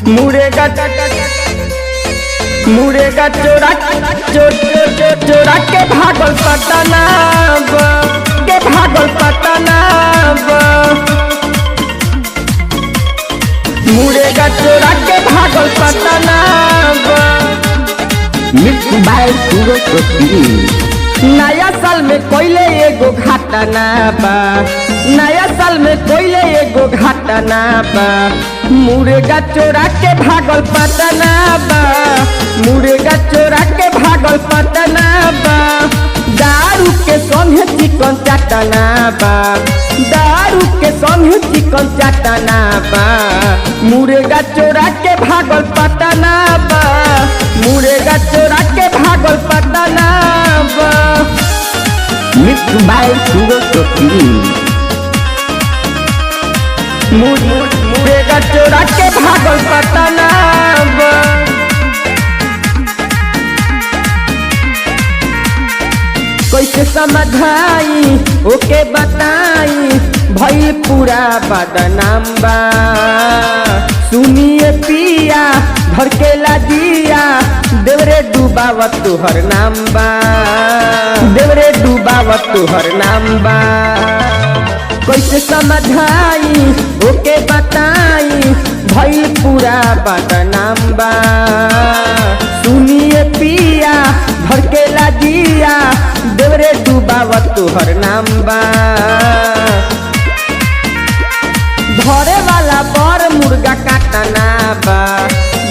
मुड़ेगा चोरा चोरा के भागल पटना के भागल पटना मुड़ेगा चोरा के भागल पटना मिक्स बाय सूरज। नया साल में कोइले एगो घटना बा, नया साल में कोइले एगो घटना बा, मुर्गा चोरा के भागल पटना बा, मुर्गा चोरा के भागल पटना बा, दारू के संगे चिकन चटना बा, दारू के संगे चिकन चटना बा, मुर्गा चोरा के भागल पटना बा, मुर्गा चोरा के भागल पटना बा। मिक्स बाय सूरज। मुर्गा चोरा के भागल पटना बा। कैसे समझाई ओके बताई भई पूरा बदनाम बा, सुनिए पिया घर के लाजिया देवरे डूबावत तुहर नाम बा, देवरे डूबावत तुहर नाम बा। कैसे समझाई ओके बताई भई पूरा बदनाम बा, सुनिए पिया घर के लाजिया देवरे डूबावत तुहर नाम बा। धरे वाला बर मुर्गा काटना बा,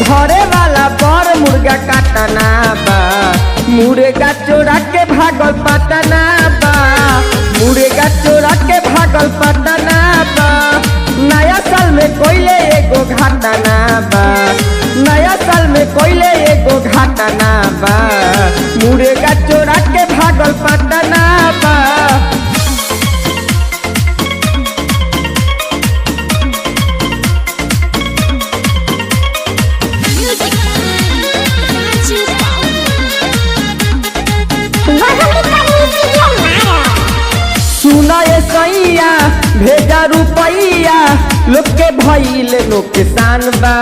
धरे वाला बर मुर्गा काटना बा, मुर्गा चोरा के भागल पटना बा, मुर्गा चोरा के भागल पटना बा। नया साल में कोइले एगो घटना बा, नया साल में कोइले एगो घटना बा, मुर्गा चोरा के भागल पटना बा। सुना ये सैया भेजा रुपैया लोग के भइल नुकसान बा,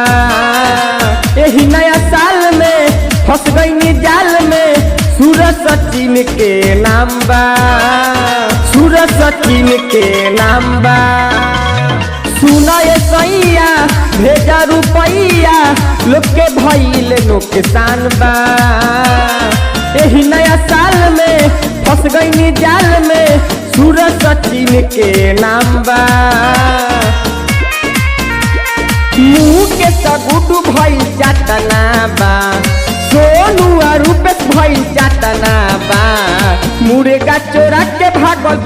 यही नया साल में फंस गई जाल में सूरज सचिन के नाम बा, सूरज सचिन के नाम बा। सुना ये सैया भेजा रुपैया लोग के भइल नुकसान बा, यही नया साल में फंस गई जाल में सूरज सचिन के नाम बा। मुँह के सगुडू भइल चटना बा, सोनू और रूपेश भइल चटना बा, मुर्गा चोरा के भागल